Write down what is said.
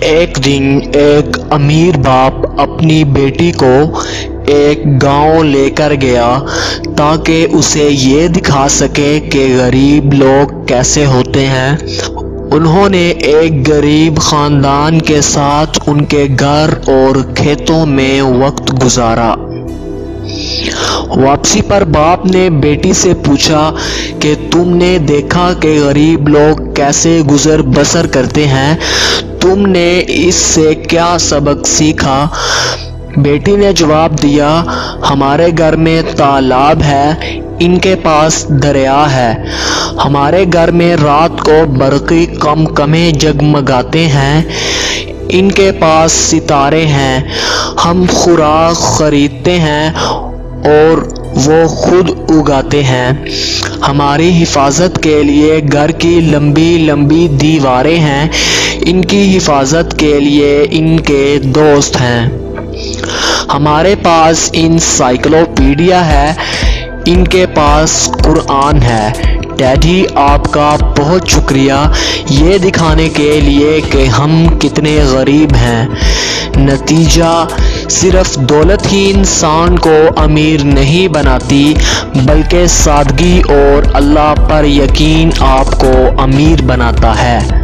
ایک دن ایک امیر باپ اپنی بیٹی کو ایک گاؤں لے کر گیا تاکہ اسے یہ دکھا سکے کہ غریب لوگ کیسے ہوتے ہیں۔ انہوں نے ایک غریب خاندان کے ساتھ ان کے گھر اور کھیتوں میں وقت گزارا۔ واپسی پر باپ نے بیٹی سے پوچھا کہ تم نے دیکھا کہ غریب لوگ کیسے گزر بسر کرتے ہیں، تم نے اس سے کیا سبق سیکھا؟ بیٹی نے جواب دیا، ہمارے گھر میں تالاب ہے، ان کے پاس دریا ہے۔ ہمارے گھر میں رات کو برقی قمقمے جگمگاتے ہیں، ان کے پاس ستارے ہیں۔ ہم خوراک خریدتے ہیں اور وہ خود اگاتے ہیں۔ ہماری حفاظت کے لیے گھر کی لمبی لمبی دیواریں ہیں، ان کی حفاظت کے لیے ان کے دوست ہیں۔ ہمارے پاس انسائکلوپیڈیا ہے، ان کے پاس قرآن ہے۔ ڈیڈی آپ کا بہت شکریہ یہ دکھانے کے لیے کہ ہم کتنے غریب ہیں۔ نتیجہ صرف دولت ہی انسان کو امیر نہیں بناتی بلکہ سادگی اور اللہ پر یقین آپ کو امیر بناتا ہے۔